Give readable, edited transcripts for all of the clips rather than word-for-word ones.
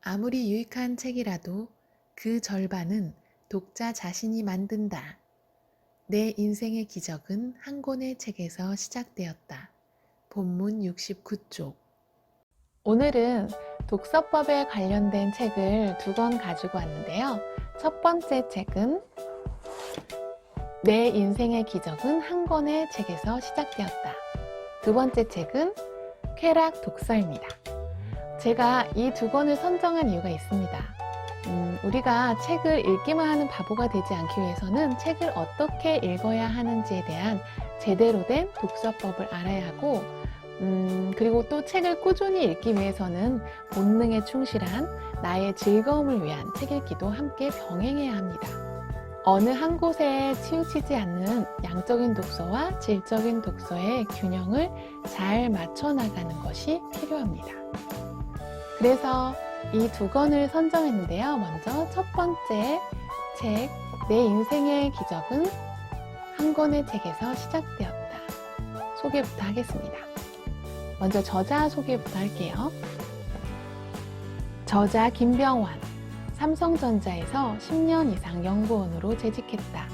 아무리 유익한 책이라도 그 절반은 독자 자신이 만든다. 내 인생의 기적은 한 권의 책에서 시작되었다. 본문 69쪽. 오늘은 독서법에 관련된 책을 두 권 가지고 왔는데요. 첫 번째 책은 내 인생의 기적은 한 권의 책에서 시작되었다. 두 번째 책은 쾌락 독서입니다. 제가 이 두 권을 선정한 이유가 있습니다. 우리가 책을 읽기만 하는 바보가 되지 않기 위해서는 책을 어떻게 읽어야 하는지에 대한 제대로 된 독서법을 알아야 하고, 그리고 또 책을 꾸준히 읽기 위해서는 본능에 충실한 나의 즐거움을 위한 책 읽기도 함께 병행해야 합니다. 어느 한 곳에 치우치지 않는 양적인 독서와 질적인 독서의 균형을 잘 맞춰 나가는 것이 필요합니다. 그래서 이 두 권을 선정했는데요. 먼저 첫 번째 책, 내 인생의 기적은 한 권의 책에서 시작되었다. 소개부터 하겠습니다. 먼저 저자 소개부터 할게요. 저자 김병완, 삼성전자에서 10년 이상 연구원으로 재직했다.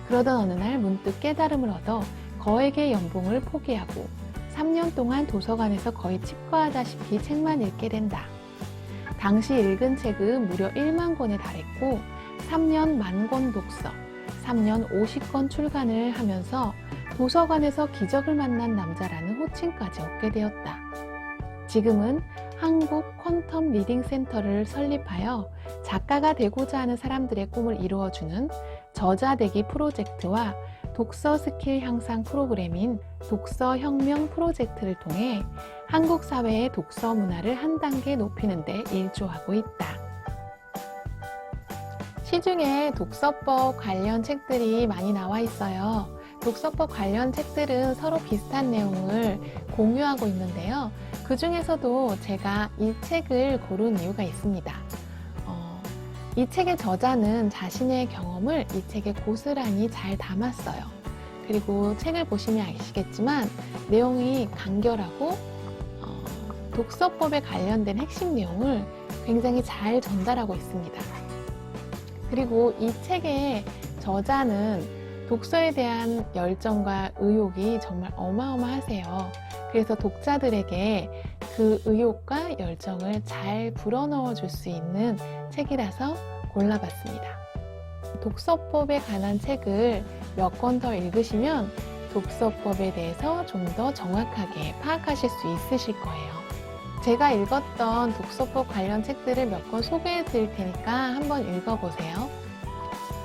그러던 어느 날 문득 깨달음을 얻어 거액의 연봉을 포기하고 3년 동안 도서관에서 거의 칩거하다시피 책만 읽게 된다. 당시 읽은 책은 무려 1만 권에 달했고 3년 만권 독서, 3년 50권 출간을 하면서 도서관에서 기적을 만난 남자라는 호칭까지 얻게 되었다. 지금은 한국 퀀텀 리딩 센터를 설립하여 작가가 되고자 하는 사람들의 꿈을 이루어주는 저자되기 프로젝트와 독서 스킬 향상 프로그램인 독서혁명 프로젝트를 통해 한국 사회의 독서 문화를 한 단계 높이는 데 일조하고 있다. 시중에 독서법 관련 책들이 많이 나와 있어요. 독서법 관련 책들은 서로 비슷한 내용을 공유하고 있는데요. 그 중에서도 제가 이 책을 고른 이유가 있습니다. 이 책의 저자는 자신의 경험을 이 책에 고스란히 잘 담았어요. 그리고 책을 보시면 아시겠지만 내용이 간결하고 독서법에 관련된 핵심 내용을 굉장히 잘 전달하고 있습니다. 그리고 이 책의 저자는 독서에 대한 열정과 의욕이 정말 어마어마하세요. 그래서 독자들에게 그 의욕과 열정을 잘 불어넣어 줄 수 있는 책이라서 골라봤습니다. 독서법에 관한 책을 몇 권 더 읽으시면 독서법에 대해서 좀 더 정확하게 파악하실 수 있으실 거예요. 제가 읽었던 독서법 관련 책들을 몇 권 소개해 드릴 테니까 한번 읽어보세요.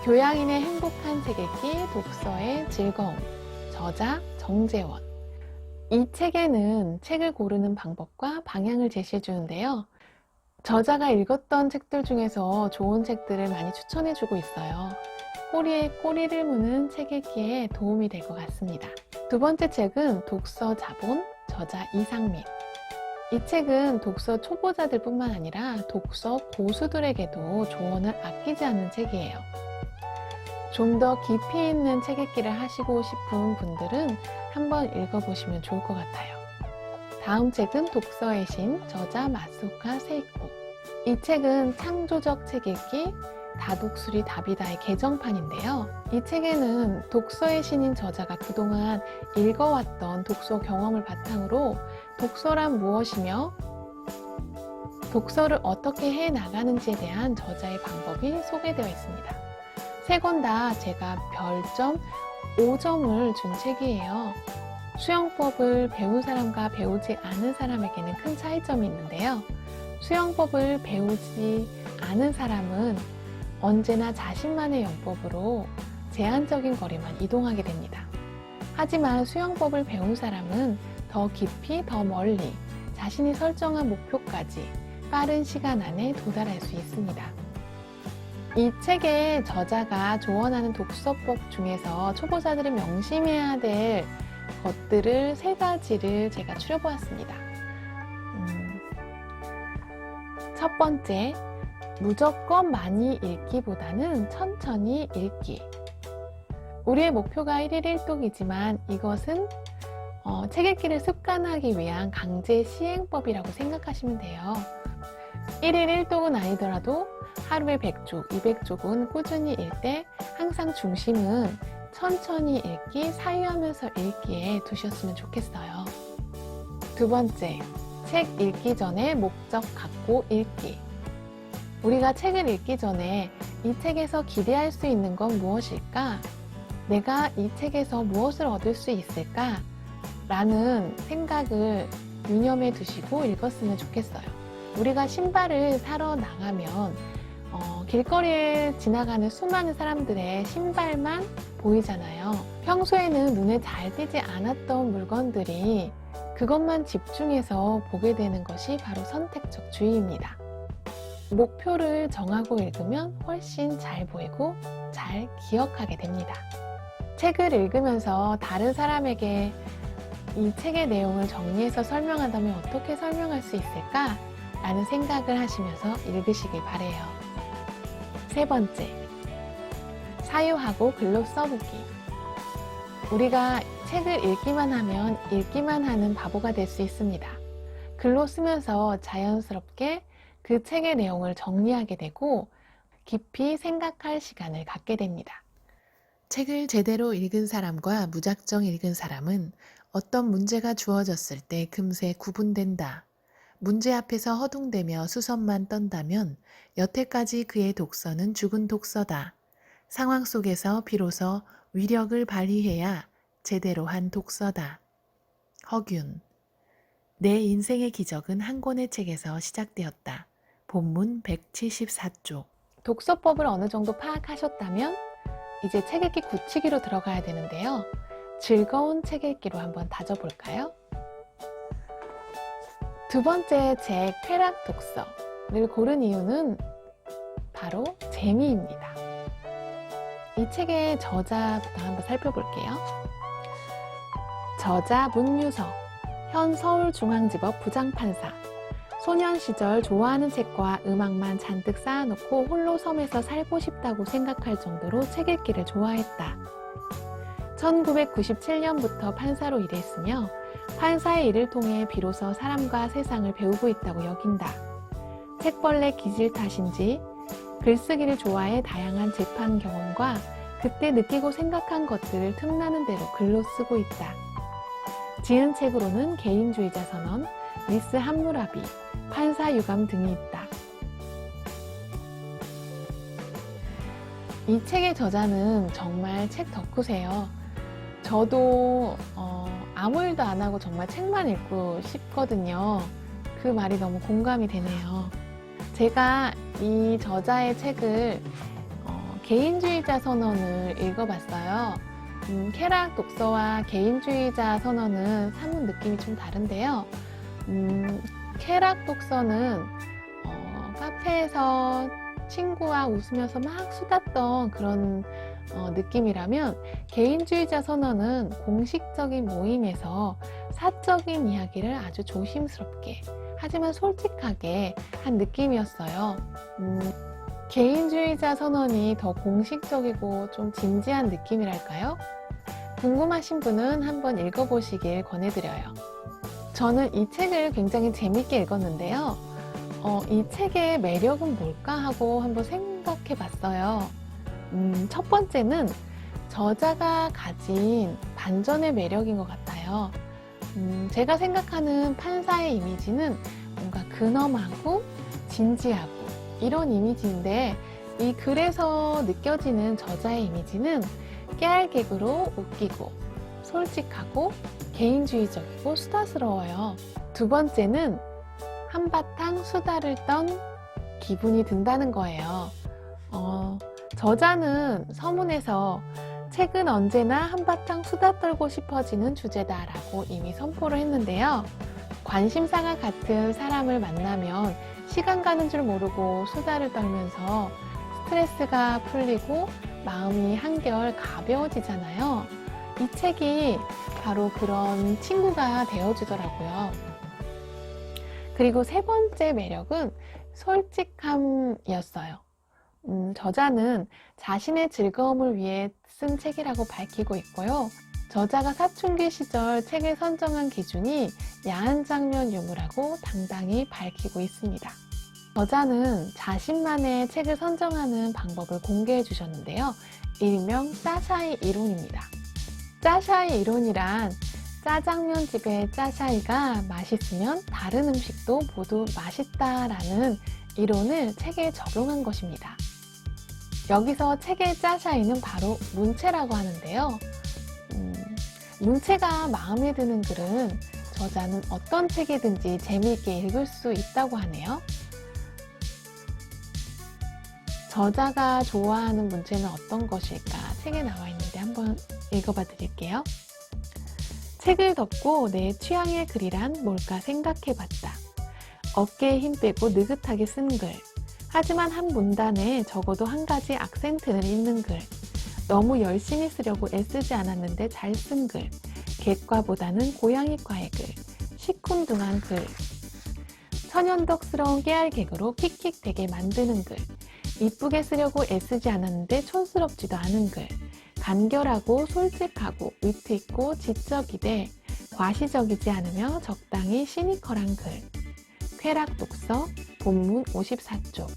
교양인의 행복한 책 읽기, 독서의 즐거움, 저자 정재원. 이 책에는 책을 고르는 방법과 방향을 제시해 주는데요. 저자가 읽었던 책들 중에서 좋은 책들을 많이 추천해 주고 있어요. 꼬리에 꼬리를 무는 책 읽기에 도움이 될 것 같습니다. 두 번째 책은 독서 자본, 저자 이상민. 이 책은 독서 초보자들 뿐만 아니라 독서 고수들에게도 조언을 아끼지 않는 책이에요. 좀 더 깊이 있는 책 읽기를 하시고 싶은 분들은 한번 읽어보시면 좋을 것 같아요. 다음 책은 독서의 신, 저자 마소카 세이코. 이 책은 창조적 책 읽기, 다독수리 다비다의 개정판인데요. 이 책에는 독서의 신인 저자가 그동안 읽어왔던 독서 경험을 바탕으로 독서란 무엇이며 독서를 어떻게 해나가는지에 대한 저자의 방법이 소개되어 있습니다. 세 권 다 제가 별점 5점을 준 책이에요. 수영법을 배운 사람과 배우지 않은 사람에게는 큰 차이점이 있는데요. 수영법을 배우지 않은 사람은 언제나 자신만의 영법으로 제한적인 거리만 이동하게 됩니다. 하지만 수영법을 배운 사람은 더 깊이, 더 멀리 자신이 설정한 목표까지 빠른 시간 안에 도달할 수 있습니다. 이 책의 저자가 조언하는 독서법 중에서 초보자들이 명심해야 될 것들을 3가지를 제가 추려보았습니다. 첫 번째, 무조건 많이 읽기보다는 천천히 읽기. 우리의 목표가 1일 1독이지만 이것은 책 읽기를 습관하기 위한 강제 시행법이라고 생각하시면 돼요. 1일 1독은 아니더라도 하루에 100쪽, 200쪽은 꾸준히 읽되 항상 중심은 천천히 읽기, 사유하면서 읽기에 두셨으면 좋겠어요. 두 번째, 책 읽기 전에 목적 갖고 읽기. 우리가 책을 읽기 전에 이 책에서 기대할 수 있는 건 무엇일까? 내가 이 책에서 무엇을 얻을 수 있을까? 라는 생각을 유념해 두시고 읽었으면 좋겠어요. 우리가 신발을 사러 나가면 길거리에 지나가는 수많은 사람들의 신발만 보이잖아요. 평소에는 눈에 잘 띄지 않았던 물건들이 그것만 집중해서 보게 되는 것이 바로 선택적 주의입니다. 목표를 정하고 읽으면 훨씬 잘 보이고 잘 기억하게 됩니다. 책을 읽으면서 다른 사람에게 이 책의 내용을 정리해서 설명한다면 어떻게 설명할 수 있을까? 라는 생각을 하시면서 읽으시길 바라요. 세 번째, 사유하고 글로 써보기. 우리가 책을 읽기만 하면 읽기만 하는 바보가 될 수 있습니다. 글로 쓰면서 자연스럽게 그 책의 내용을 정리하게 되고 깊이 생각할 시간을 갖게 됩니다. 책을 제대로 읽은 사람과 무작정 읽은 사람은 어떤 문제가 주어졌을 때 금세 구분된다. 문제 앞에서 허둥대며 수선만 떤다면 여태까지 그의 독서는 죽은 독서다. 상황 속에서 비로소 위력을 발휘해야 제대로 한 독서다. 허균. 내 인생의 기적은 한 권의 책에서 시작되었다. 본문 174쪽. 독서법을 어느 정도 파악하셨다면 이제 책 읽기 굳히기로 들어가야 되는데요. 즐거운 책 읽기로 한번 다져볼까요? 두 번째 책 쾌락 독서를 고른 이유는 바로 재미입니다. 이 책의 저자부터 한번 살펴볼게요. 저자 문유석, 현 서울중앙지법 부장판사. 소년 시절 좋아하는 책과 음악만 잔뜩 쌓아놓고 홀로 섬에서 살고 싶다고 생각할 정도로 책 읽기를 좋아했다. 1997년부터 판사로 일했으며 판사의 일을 통해 비로소 사람과 세상을 배우고 있다고 여긴다. 책벌레 기질 탓인지 글쓰기를 좋아해 다양한 재판 경험과 그때 느끼고 생각한 것들을 틈나는 대로 글로 쓰고 있다. 지은 책으로는 개인주의자 선언, 미스 함무라비, 판사 유감 등이 있다. 이 책의 저자는 정말 책 덕후세요. 저도 아무 일도 안 하고 정말 책만 읽고 싶거든요. 그 말이 너무 공감이 되네요. 제가 이 저자의 책을 개인주의자 선언을 읽어봤어요. 쾌락 독서와 개인주의자 선언은 사뭇 느낌이 좀 다른데요. 쾌락 독서는 카페에서 친구와 웃으면서 막 수다던 그런 느낌이라면 개인주의자 선언은 공식적인 모임에서 사적인 이야기를 아주 조심스럽게 하지만 솔직하게 한 느낌이었어요. 개인주의자 선언이 더 공식적이고 좀 진지한 느낌이랄까요? 궁금하신 분은 한번 읽어보시길 권해드려요. 저는 이 책을 굉장히 재밌게 읽었는데요. 이 책의 매력은 뭘까 하고 한번 생각해 봤어요. 첫 번째는 저자가 가진 반전의 매력인 것 같아요. 제가 생각하는 판사의 이미지는 뭔가 근엄하고 진지하고 이런 이미지인데 이 글에서 느껴지는 저자의 이미지는 깨알개그로 웃기고 솔직하고 개인주의적이고 수다스러워요. 두 번째는 한바탕 수다를 떤 기분이 든다는 거예요. 저자는 서문에서 책은 언제나 한바탕 수다 떨고 싶어지는 주제다라고 이미 선포를 했는데요. 관심사가 같은 사람을 만나면 시간 가는 줄 모르고 수다를 떨면서 스트레스가 풀리고 마음이 한결 가벼워지잖아요. 이 책이 바로 그런 친구가 되어주더라고요. 그리고 세 번째 매력은 솔직함이었어요. 저자는 자신의 즐거움을 위해 쓴 책이라고 밝히고 있고요. 저자가 사춘기 시절 책을 선정한 기준이 야한 장면 유무라고 당당히 밝히고 있습니다. 저자는 자신만의 책을 선정하는 방법을 공개해 주셨는데요. 일명 짜샤이 이론입니다. 짜샤이 이론이란 짜장면 집의 짜샤이가 맛있으면 다른 음식도 모두 맛있다라는 이론을 책에 적용한 것입니다. 여기서 책의 짜샤이는 바로 문체라고 하는데요. 문체가 마음에 드는 글은 저자는 어떤 책이든지 재미있게 읽을 수 있다고 하네요. 저자가 좋아하는 문체는 어떤 것일까? 책에 나와 있는데 한번 읽어봐 드릴게요. 책을 덮고 내 취향의 글이란 뭘까 생각해봤다. 어깨에 힘 빼고 느긋하게 쓴 글. 하지만 한 문단에 적어도 한 가지 악센트는 있는 글. 너무 열심히 쓰려고 애쓰지 않았는데 잘 쓴 글. 객과보다는 고양이과의 글. 시큰둥한 글. 천연덕스러운 깨알 개그로 킥킥대게 만드는 글. 이쁘게 쓰려고 애쓰지 않았는데 촌스럽지도 않은 글. 간결하고 솔직하고 위트 있고 지적이되 과시적이지 않으며 적당히 시니컬한 글. 쾌락 독서 본문 54쪽.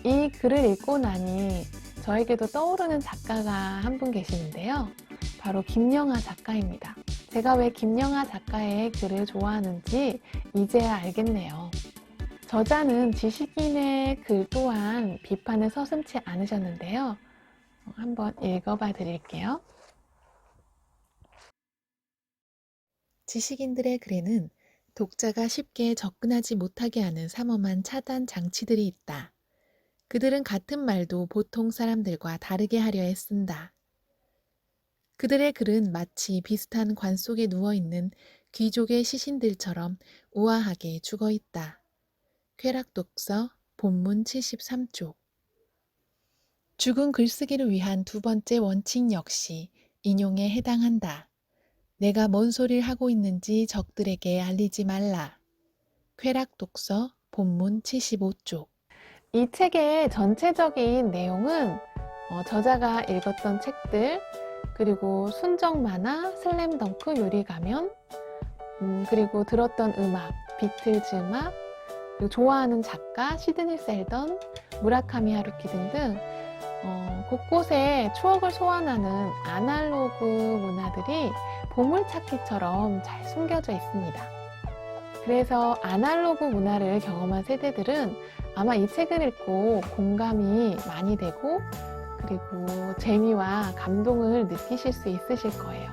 이 글을 읽고 나니 저에게도 떠오르는 작가가 한 분 계시는데요. 바로 김영하 작가입니다. 제가 왜 김영하 작가의 글을 좋아하는지 이제야 알겠네요. 저자는 지식인의 글 또한 비판을 서슴지 않으셨는데요. 한번 읽어봐 드릴게요. 지식인들의 글에는 독자가 쉽게 접근하지 못하게 하는 삼엄한 차단 장치들이 있다. 그들은 같은 말도 보통 사람들과 다르게 하려 애쓴다. 그들의 글은 마치 비슷한 관 속에 누워있는 귀족의 시신들처럼 우아하게 죽어있다. 쾌락 독서 본문 73쪽. 죽은 글쓰기를 위한 두 번째 원칙 역시 인용에 해당한다. 내가 뭔 소리를 하고 있는지 적들에게 알리지 말라. 쾌락 독서 본문 75쪽. 이 책의 전체적인 내용은 저자가 읽었던 책들, 그리고 순정 만화, 슬램덩크, 요리가면, 그리고 들었던 음악, 비틀즈 음악, 그리고 좋아하는 작가, 시드니 셀던, 무라카미 하루키 등등 곳곳에 추억을 소환하는 아날로그 문화들이 보물찾기처럼 잘 숨겨져 있습니다. 그래서 아날로그 문화를 경험한 세대들은 아마 이 책을 읽고 공감이 많이 되고 그리고 재미와 감동을 느끼실 수 있으실 거예요.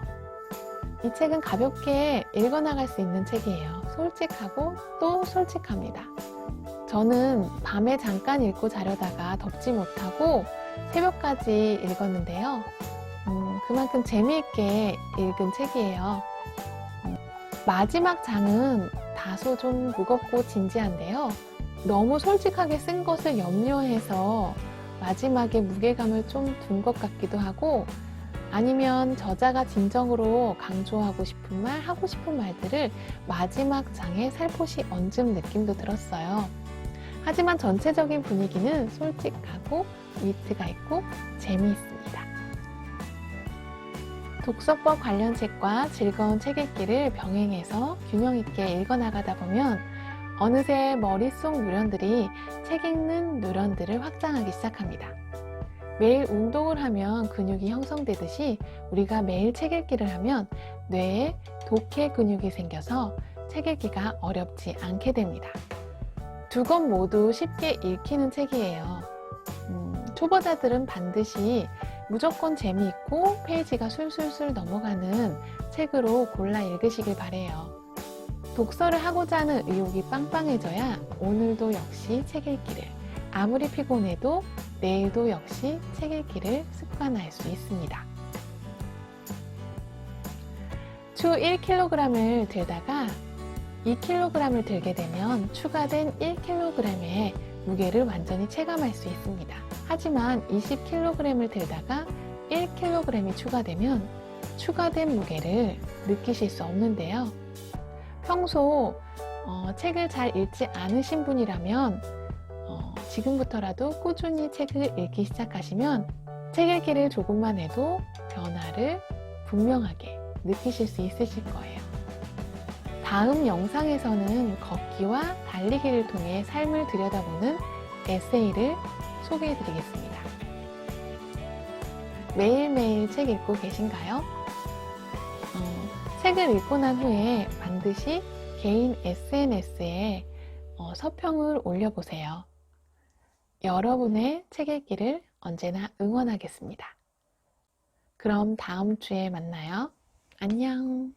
이 책은 가볍게 읽어나갈 수 있는 책이에요. 솔직하고 또 솔직합니다. 저는 밤에 잠깐 읽고 자려다가 덮지 못하고 새벽까지 읽었는데요. 그만큼 재미있게 읽은 책이에요. 마지막 장은 다소 좀 무겁고 진지한데요. 너무 솔직하게 쓴 것을 염려해서 마지막에 무게감을 좀 둔 것 같기도 하고 아니면 저자가 진정으로 강조하고 싶은 말, 하고 싶은 말들을 마지막 장에 살포시 얹은 느낌도 들었어요. 하지만 전체적인 분위기는 솔직하고 위트가 있고 재미있습니다. 독서법 관련 책과 즐거운 책 읽기를 병행해서 균형 있게 읽어나가다 보면 어느새 머릿속 누런들이 책 읽는 누런들을 확장하기 시작합니다. 매일 운동을 하면 근육이 형성되듯이 우리가 매일 책 읽기를 하면 뇌에 독해 근육이 생겨서 책 읽기가 어렵지 않게 됩니다. 두 권 모두 쉽게 읽히는 책이에요. 초보자들은 반드시 무조건 재미있고 페이지가 술술술 넘어가는 책으로 골라 읽으시길 바래요. 독서를 하고자 하는 의욕이 빵빵해져야 오늘도 역시 책 읽기를, 아무리 피곤해도 내일도 역시 책 읽기를 습관할 수 있습니다. 추 1kg을 들다가 2kg을 들게 되면 추가된 1kg의 무게를 완전히 체감할 수 있습니다. 하지만 20kg을 들다가 1kg이 추가되면 추가된 무게를 느끼실 수 없는데요. 평소 책을 잘 읽지 않으신 분이라면 지금부터라도 꾸준히 책을 읽기 시작하시면 책 읽기를 조금만 해도 변화를 분명하게 느끼실 수 있으실 거예요. 다음 영상에서는 걷기와 달리기를 통해 삶을 들여다보는 에세이를 소개해 드리겠습니다. 매일매일 책 읽고 계신가요? 책을 읽고 난 후에 반드시 개인 SNS에 서평을 올려보세요. 여러분의 책 읽기를 언제나 응원하겠습니다. 그럼 다음 주에 만나요. 안녕.